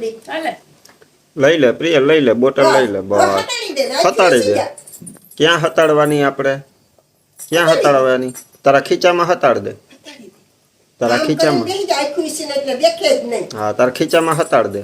દી લઈ લે પ્રિય, લઈ લે બોટલ, લઈ લે. બસ હતાડી દે. ક્યાં હતાડવાની આપણે? ક્યાં હતાડવાની? તારા ખીચામાં હતાડ દે. તારા ખીચામાં. બેહી જાય ખુશી ને એટલે દેખે જ નહીં. હા, તારા ખીચામાં હતાડ દે.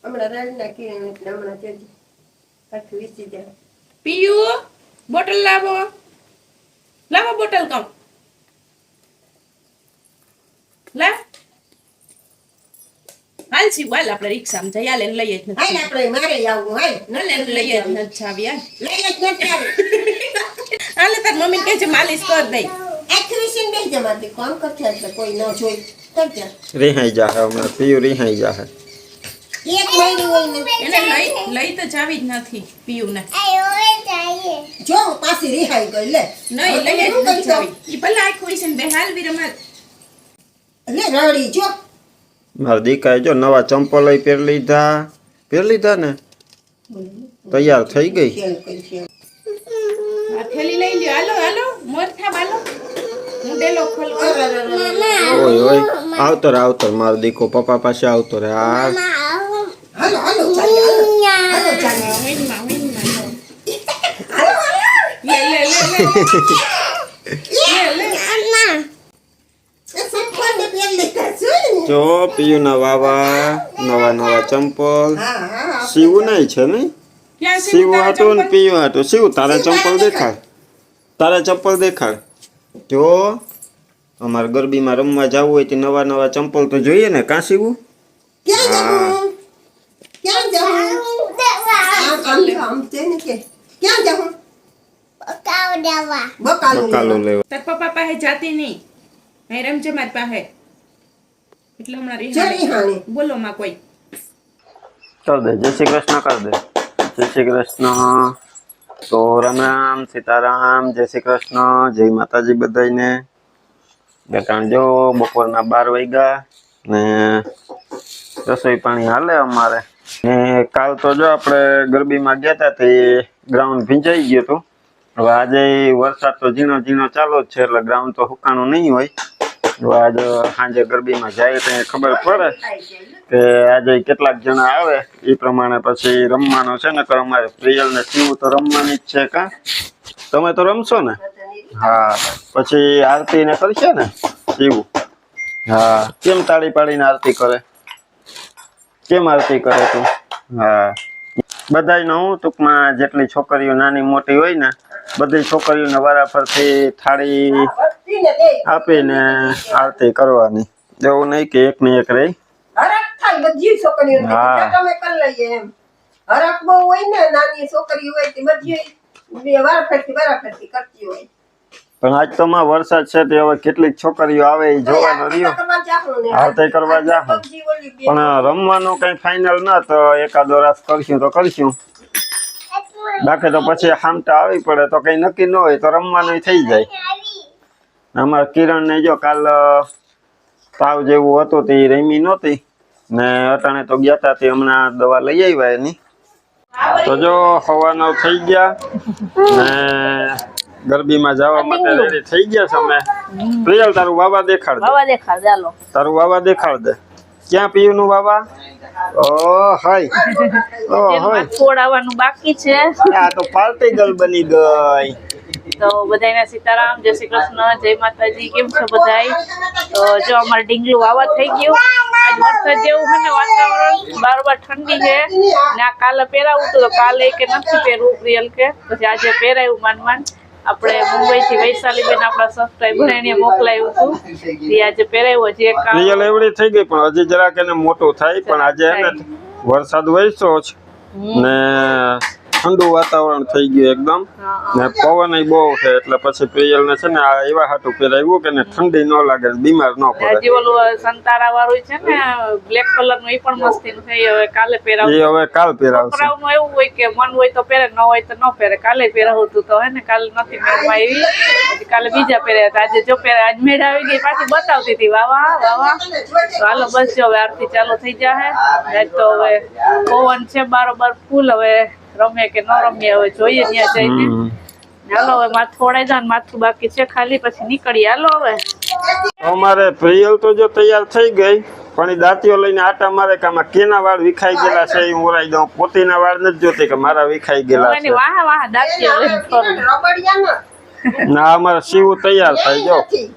હમણાં રાડ નાખી એટલે હમણાં જલ્દી આખું વીસી જાય. પીયુ બોટલ લાવો, લાવો બોટલ કમ લા. હાલ સી વાલ આપણે રિક્ષામાં જઈ હાલ એને લઈએ જ હાલ નથી. આપણે મારે આવવું હાલ હાલ એને લઈએ જ નથી જાવી હાલ. લઈ જ નથી આવી. હાલે તાર મમ્મી કહે છે માલિશ કર દઈ. આખું વીસીને બેસી જા મારથી કામ કરશે એટલે કોઈ ન જોઈ કરજે. રિહાઈ જાહે હમણાં, પિયુ રિહાઈ જાહે. એક મહિનું હોય ને એને લઈ તો જાવી જ નથી પીયુ ને. જો પાછી રિહાઈ ગઈ લે નહીં લઈએ જ નથી જાવી. ઈ ભલે આખું છે ને બે હાલ વિરમાલ. લે રડી જો મારા દીકાએ જો નવા ચંપલ પહેરી લીધા ને, તૈયાર થઈ ગઈ. ખેલ કરી છે આ થેલી લઈ લ્યો. હાલો હાલો મોર થા હાલો. હું ડેલો ખોલ. ઓય ઓય, આવતો મારો દીકો પપ્પા પાસે આવતો રે. આ હાલો હાલો ચાલી હાલો ચાલી વિનમાં હાલો લે લે લે એ સંપર્ક પેલ લેતા છું જો પિયુના વાવા નવા ચંપલ. હા હા સીવું નહીં છે ને? ક્યાં સીવું હાટું ને પિયુ હાટું. સીવું તારા ચંપલ દેખાડ, તારા ચંપલ દેખાડ. જો અમારે ગરબીમાં રમવા જવું હોય તો નવા ચંપલ તો જોઈએ ને. કાં સીવું? ક્યાં જાઉં આમ તેને કે ક્યાં જાઉં બકાલું બકાલો લેવા. તાર પપ્પા પાસે જાતી નહીં. અહીં રમજે મારી પાસે. એટલે હમણાં જરી રિહાણી હાણી બોલો માં કોઈ. કર દે. જય શ્રી કૃષ્ણ કર દે. જય શ્રી કૃષ્ણ. તો રામ રામ સીતારામ, જય શ્રી કૃષ્ણ, જય માતાજી બધાને. બેટાણ જો બપોરના 12 વાગ્યા ને રસોઈ પાણી હાલે અમારે. ને કાલ તો જો આપણે ગરબીમાં ગયા હતા તે ગ્રાઉન્ડ ભીંજાઈ ગયું હતું. હવે આજે વરસાદ તો ઝીણો ચાલુ જ છે એટલે ગ્રાઉન્ડ તો સુકાણું નહીં હોય. હવે આજે સાંજે ગરબીમાં જાય તો ખબર પડે કે આજે કેટલાક જણા આવે એ પ્રમાણે પછી રમવાનો છે ને. અમારે પ્રિયલ ને શિવ તો રમવાની જ છે. કા તમે તો રમશો ને? હા, પછી આરતી ને કરશે ને શિવ? હા. કેમ તાળી પાડીને આરતી કરે? કેમ આરતી કરે તું? હા, બધાયનો હું ટૂંકમાં જેટલી છોકરીઓ નાની મોટી હોય ને બધી છોકરીઓને વારાફરતી થાળી આપીને આરતી કરવાની. એવું નહીં કે એક ને એક રહી. હરખ થાય બધી છોકરીઓને તમે કરી લઈએ એમ. હરખ બહુ હોય ને નાની છોકરી હોય તે બધી વારાફરતી કરતી હોય. પણ આજ તો માં વરસાદ છે તે હવે કેટલીક છોકરીઓ આવે એ જોવાનો રહ્યો. આરતી કરવા જાહું પણ રમવાનું કઈ ફાઇનલ ના તો એકાદો રાસ કરશું તો કરશું. બાકી તો પછી હામટા આવી પડે તો કઈ નક્કી ન હોય તો રમવાનું થઈ જાય. અમારા કિરણ ને જો કાલ તાવ જેવું હતું તે રમી નહોતી ને અટાણે તો ગયા તા તે હમણાં દવા લઈ આવ્યા એની. તો જો હવાનો થઈ ગયા ને ગરબીમાં જવા માટે રેડી થઈ ગયા છે અમે. પ્રિયલ તારું વાવા દેખાડ દે. તારું વાવા દેખાડ દે. ક્યાં પીયું નું વાવા? ઓ હાય, ઓ હાય, છોડાવવાનું બાકી છે. આ તો પાર્ટી ગર્લ બની ગઈ. તો બધાને સીતારામ, જય શ્રી કૃષ્ણ, જય માતાજી. કેમ છો બધાય? તો જો અમારે ડીંગલું વાવા થઈ ગયું. આજ વરસાદ જેવું છે ને વાતાવરણ, બારોબાર ઠંડી છે ને આ કાલે પહેરાવું તો કાલે કે નથી પહેરવું પ્રિયલ કે પછી આજે પહેરાયું માંડ. આપણે મુંબઈ થી વૈશાલી બેન આપણા સબસ્ક્રાઇબર એને મોકલાયું હતું તે આજે પહેરાયું. હજી એક પ્રિયલ એવડી થઈ ગઈ પણ હજી જરાક એને મોટું થાય. પણ આજે એને વરસાદ વરસ્યો છે ને ઠંડુ વાતાવરણ થઈ ગયું એકદમ ને પવન બહુ છે એટલે પછી પ્રિયલ ને છે ને આ એવા હાટું પહેરાવ્યું કે ઠંડી ન લાગે, બીમાર ન પડે. હજી ઓલું સંતારા વાળું છે ને બ્લેક કલર નું એ પણ મસ્તી નું થઈ. હવે કાલે પહેરાવું. એ હવે કાલ પહેરાવશે. છોકરાઓનું એવું હોય કે મન હોય તો પહેરે, ન હોય તો ન પહેરે. કાલે પહેરાવું તું તો હે ને કાલે નથી મેળમાં આવી, પછી કાલે બીજા પહેર્યા હતા. આજે જો પહેરે આજ મેળ આવી ગઈ પાછી બતાવતી હતી વાવા. તો હાલો બસ જો હવે આરતી ચાલુ થઈ જાય. તો હવે પવન છે બારોબાર ફૂલ. હવે રમે કે ન રમીએ હવે જોઈએ ત્યાં જઈને. હાલો હવે માથું ઓળાઈ જાવ, માથું બાકી છે ખાલી, પછી નીકળી. હાલો હવે અમારે પ્રિયલ તો જો તૈયાર થઈ ગઈ, પણ એ દાંતીઓ લઈને આટા મારે કે આમાં કેના વાળ વિખાઈ ગયેલા છે એ ઓરાઈ દઉં. પોતીના વાળ નથી જોતી કે મારા વિખાઈ ગયેલા એની છે. વાહ વાહ દાંતીઓ લઈને ફરું. રબડિયા ના અમારે શિવ તૈયાર થાય જો. નથી.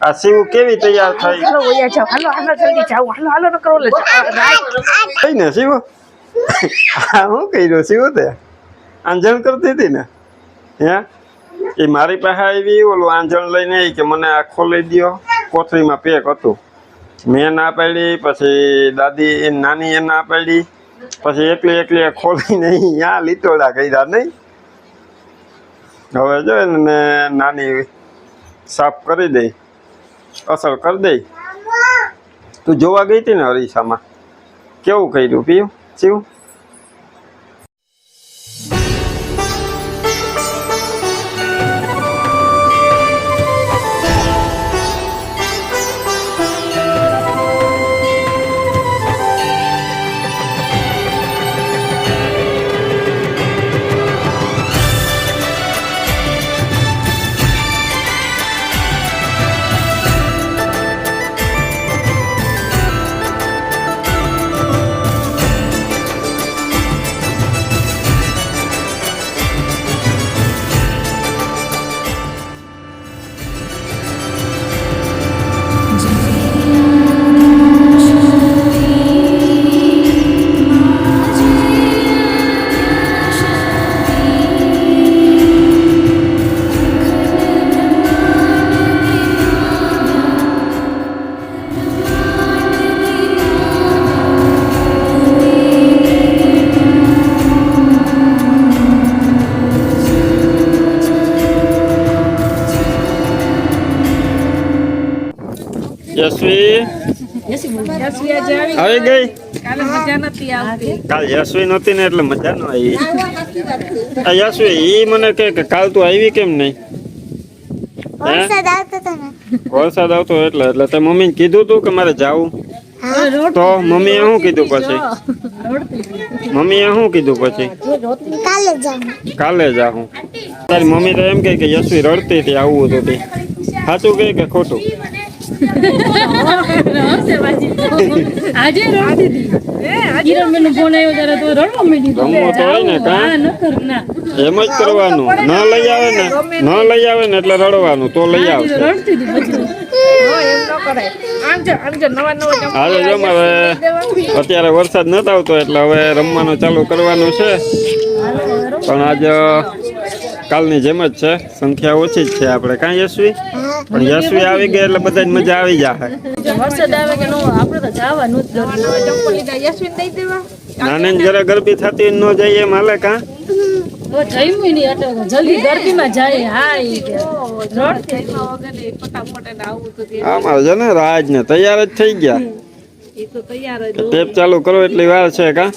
આ શિવ કેવી તૈયાર થઈ હાલો વયા જાઓ, હાલો હાલો જલ્દી જાઓ, હાલો હાલો ન કરો થઈ ને શિવ? આ શું કર્યું શિવ? તે આંજણ કરતી હતી ને હે? એ મારી પાસે આવી, ઓલું આંજણ લઈને આવી કે મને આ ખોલી દ્યો. કોથળીમાં પેક હતું. મેં ના પાડી, પછી દાદી નાની એ ના પાડી, પછી એકલી એકલી ખોલીને અહીંયા લીટોડા કર્યા નહીં. હવે જો ને નાની સાફ કરી દઈ, અસર કરી દઈ. તું જોવા ગઈ હતી ને અરીસામાં, કેવું કર્યું પીયું શિવ? યશવી આવી ગઈ? કાલે મજા નથી આવતી. કાલ યશવી નહોતી ને એટલે મજા ન આવી. આ યશવી ઈ મને કે કાલ તું આવી કેમ નહીં? વરસાદ આવતો હતો ને. વરસાદ આવતો એટલે તે મમ્મીને કીધું તું કે મારે જાવું? તો મમ્મીએ શું કીધું પછી? મમ્મીએ શું કીધું પછી? કાલે જાઉં. કાલે જાઉં. તારી મમ્મી તો એમ કહે કે યશવી રડતી હતી આવવું હતું તે. સાચું કહે કે ખોટું? આજે રડતી હતી. કિરણબેન નો ફોન આવ્યો ત્યારે તો રડવા માંડી. રમવું તો હોય ને કા? એમ જ કરવાનું. ન લઈ આવે ને એટલે રડવાનું, તો લઈ આવશે. રડતી હતી પછી. એમ ન કરાય. આમ જો નવા નવા હાલે જો હવે અત્યારે વરસાદ નતો આવતો એટલે હવે રમવાનું ચાલુ કરવાનું છે. પણ આજ કાલની જેમ જ છે, સંખ્યા ઓછી જ છે આપણે. કાંઈ યશવી? પણ યશવી આવી ગઈ એટલે બધાને મજા આવી જાય. વરસાદ આવે કે ન આપણે તો જવાનું જ યશવીન દઈ દેવા. નાને જરા ગરબી થતી ન જાય એમ હાલે કા? જમ્યું નહીં એટલે જલ્દી ગરબીમાં જાય. હા ઈ કે રડતી ફટાફટ આવું તો આમાં છે ને રાજ ને તૈયાર જ થઈ ગયા. એ તો તૈયાર જ. ટેપ ચાલુ કરો એટલી વાર છે કા?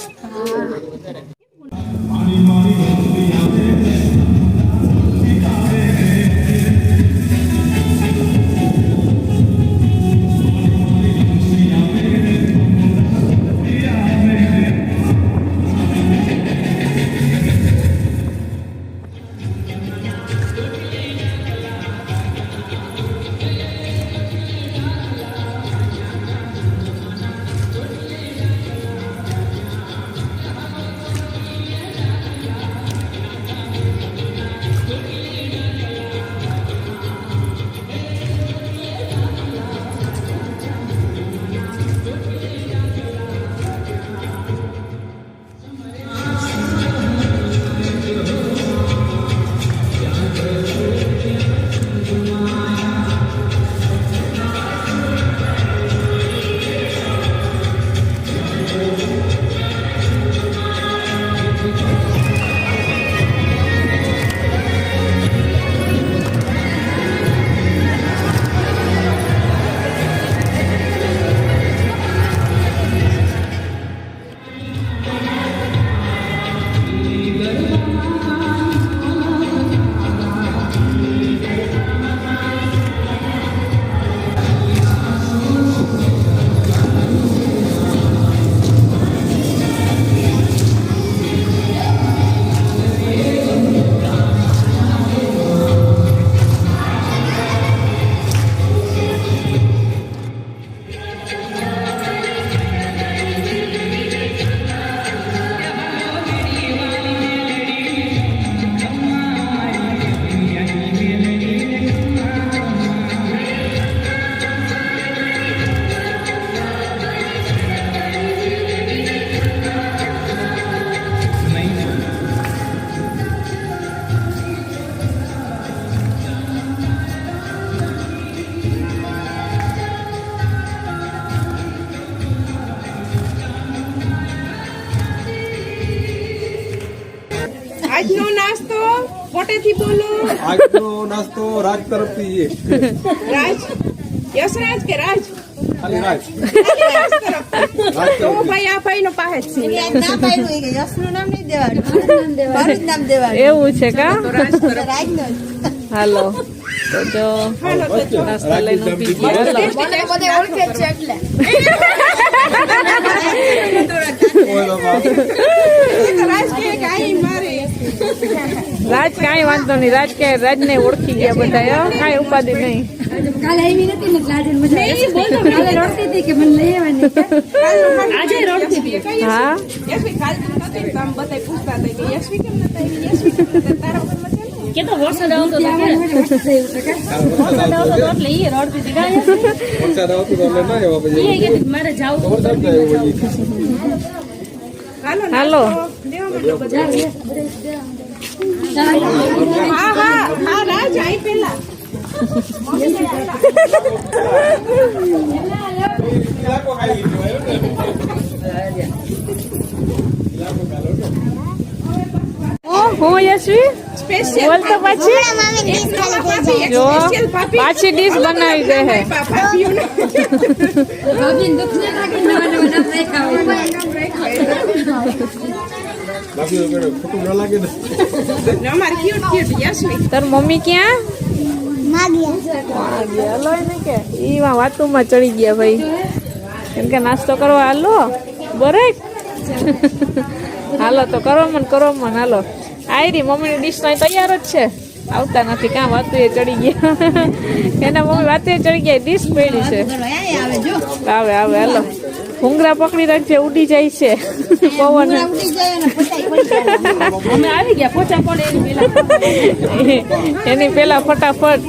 આજનો નાસ્તો પોટેથી બોલો. આજનો નાસ્તો રાજ તરફથી છે. રાજ યશરાજ કે રાજ? ખાલી રાજ. રાજ તરફથી. તો ભાઈ આ ભાઈ નો પાસે જ છે. ના પાડ્યું એ કે યશનું નામ નહીં દેવાનું, મારું જ નામ દેવાનું. એવું છે કા? તો રાજ તરફ. રાજનું જ. હાલો તો જો હાલો તો જો. નાસ્તો લઈને ઊભી ગયા. હાલો. મને બધે ઓળખે જ છે એટલે. ઓય બાબા. એ તો રાજ કહે કે આઈ મારે. રાજ કાંઈ વાંધો નહીં. રાજ કે રાજને ઓળખી ગયા બધા. કાંઈ ઉપાધિ નહીં. કાલે આવી નથી ને લાડન મજા આવી. બોલો કાલે રડતી હતી કે મને લઈ આવવાની. આજે રડતી હતી. હા યશવી કાલ તો નતી તો આમ બધા પૂછતા હતા કે યશવી કેમ નતા આવી? યશવી કેમ નતા? તારા વગર મજા નહીં. કે તો વરસાદ આવતો હતો કે વરસાદ આવતો હતો એટલે ઈ રડતી હતી. કાંઈ વરસાદ આવતો તો એટલે ના એવા પછી. ઈ કે મારે જાવું તો વરસાદ થાય એવું હોય. હાલો હાલો. હા હા હા રાજ આઈ પેલા. હું યશવી સ્પેશિયલ બોલ તો પાછી મામી ડીશ ખાલી થઈ જાય. જો સ્પેશિયલ ભાભી પાછી ડીશ બનાવી દે હે. ભાભીઓને ભાભીને દુઃખ ન લાગે નવા નવા નામ રાખ્યા હોય. બાકી તો કોઈ ખોટું ન લાગે ને. અમાર ક્યુટ યશવી. તાર મમ્મી ક્યાં માગ્યા. હાલો એને કે ઈ વાતુમાં ચડી ગયા ભાઈ. કેમ કે નાસ્તો કરવા હાલો બરાબર. હાલો તો કરો મન હાલો. આયરી મમ્મીની ડીશ તો તૈયાર જ છે. આવતા નથી કાં વાતું એ ચડી ગયા. એના મમ્મી વાતે ચડી ગયા. ડીશ પડી છે. આવે હાલો. ભૂંગરા પકડી રાખજે ઉડી જાય છે પવન. અમે આવી ગયા પોચા પડે એની પેલા ફટાફટ.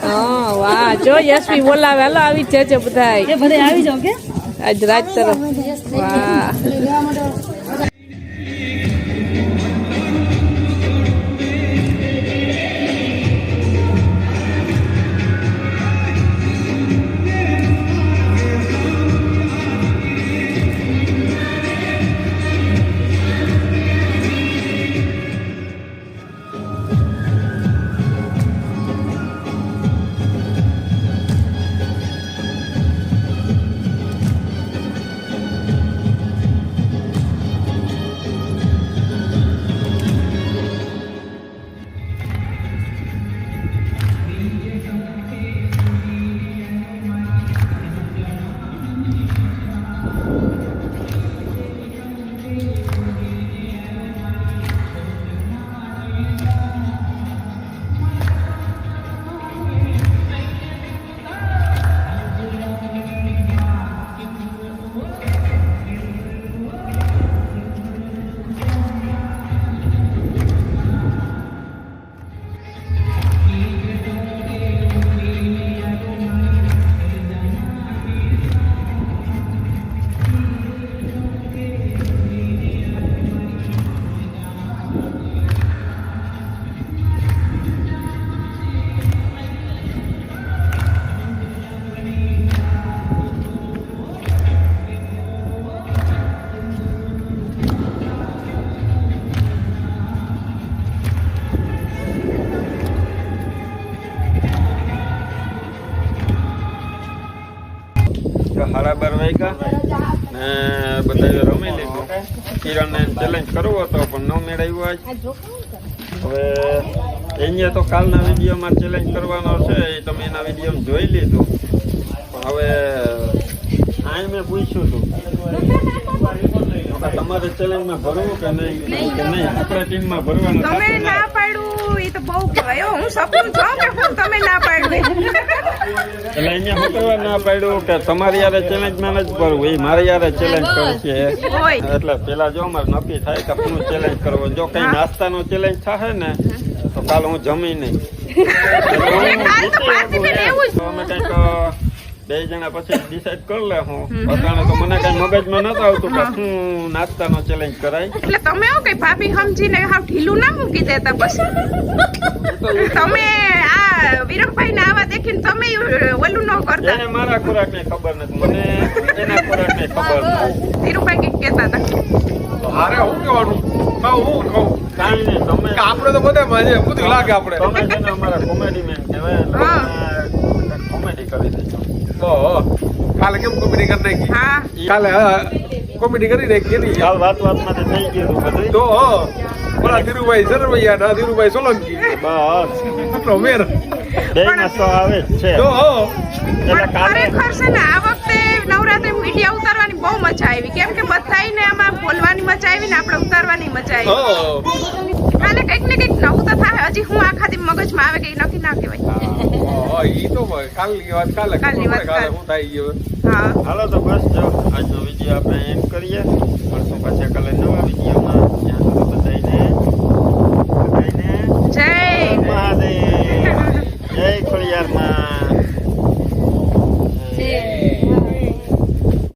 હા વાહ જો યશવી બોલાવે. હાલો આવી જ છે બધા. એ બધે આવી જાવ કે આજ રાજ તરફ. વાહ સાડા 12 વાગ્યા ને બધા રમી લીધું. કિરણને ચેલેન્જ કરવો હતો પણ ન મેળવ્યો આજ. હવે એને તો કાલના વિડીયોમાં ચેલેન્જ કરવાનો છે એ તમે એના વિડીયોમાં જોઈ લીધું. પણ હવે આ મેં પૂછ્યું હતું તમારે ચેલેન્જમાં ભરવું કે નહીં આપણા ટીમમાં ભરવાનું તમે ના પાડ્યું એ તો બહુ કહેવાય. હું સપનું જોઉં કે હું તમે ના પાડ્યું. એટલે અહીંયા શું કરવા ના પાડ્યું કે તમારી યારે ચેલેન્જમાં નથી ભરવું. એ મારી યારે ચેલેન્જ કરશે. એટલે પેલા જો અમારે નક્કી થાય કે શું ચેલેન્જ કરવો. જો કઈ નાસ્તાનો ચેલેન્જ થાય ને તો કાલ હું જમી નહીં. તો અમે કંઈક બે જણા પછી ડિસાઈડ કરી લે હું અટાણે તો મને કઈ મગજમાં નતું આવતું કે શું નાસ્તાનો ચેલેન્જ કરાય. એટલે તમે એવું કઈ ભાભી સમજીને હાવ ઢીલું ના મૂકી દેતા પછી તમે આ વિરમભાઈ ને આવા દેખીને તમે ઓલું ન કરતા. એને મારા ખોરાક ની ખબર નથી, મને એના ખોરાક ની ખબર નથી. ધીરુભાઈ કઈક કહેતા હતા. મારે શું કહેવાનું હું કહું કાંઈ નહીં, તમે કે આપણે તો બધા મજે બધું લાગે આપણે તમે છે ને અમારા કોમેડી મેન કહેવાય, કોમેડી કરી દેજો. કાલે કેમ કોમેડી કરી નાખી હા કાલે કોમેડી કરી નાખી એની હાલ વાતમાં તો થઈ ગયું બધું. તો પેલા ધીરુભાઈ સરવૈયા ના ધીરુભાઈ સોલંકી બસ આપણો મેર બે માં સો આવે જ છે. તો એટલે પણ કાલે ખરેખર છે ને આ વખતે નવરાત્રી વિડીયો ઉતારવાની બહુ મજા આવી, કેમ કે બધાને આમાં બોલવાની મજા આવી ને આપણે ઉતારવાની મજા આવી. અને કંઈક ને કંઈક નવું તો થાય. હજી હું આખા દી મગજમાં આવે કે નક્કી ના કહેવાય. ઈ તો કાલની વાત કાલે કાલની વાત કાલે કાલે. શું થાય ગયું હા હાલો તો બસ જો આજનો વિડીયો આપણે એન્ડ કરીએ. મળશું પાછા કાલે